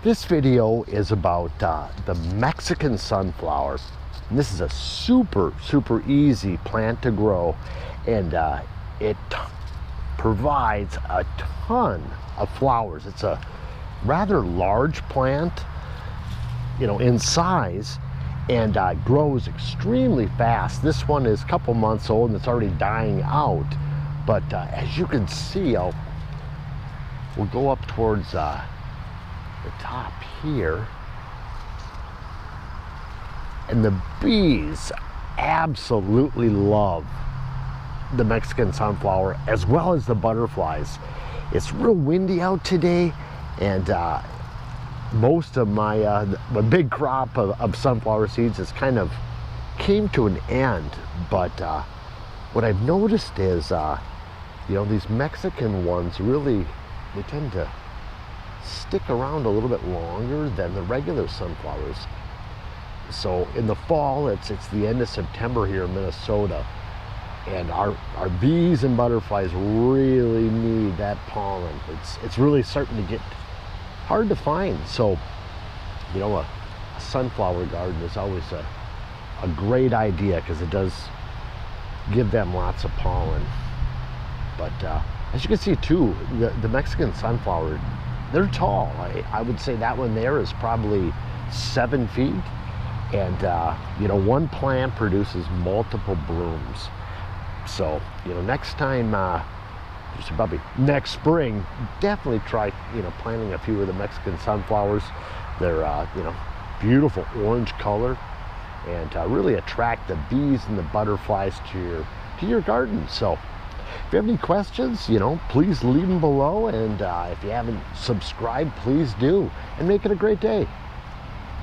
This video is about the Mexican sunflower. And this is a super easy plant to grow, and it provides a ton of flowers. It's a rather large plant, you know, in size, and grows extremely fast. This one is a couple months old and it's already dying out, but as you can see, we'll go up towards the top here, and the bees absolutely love the Mexican sunflower as well as the butterflies. It's real windy out today, and most of my big crop of sunflower seeds has kind of came to an end. But what I've noticed is you know, these Mexican ones really, they tend to stick around a little bit longer than the regular sunflowers. So in the fall, it's the end of September here in Minnesota, and our bees and butterflies really need that pollen. It's really starting to get hard to find. So, you know, a sunflower garden is always a great idea because it does give them lots of pollen. But as you can see too, the Mexican sunflower, they're tall. I would say that one there is probably 7 feet, and you know, one plant produces multiple blooms. So, you know, next time, probably next spring, definitely try, you know, planting a few of the Mexican sunflowers. They're you know, beautiful orange color, and really attract the bees and the butterflies to your garden. So if you have any questions, you know, please leave them below, and if you haven't subscribed, please do, and make it a great day.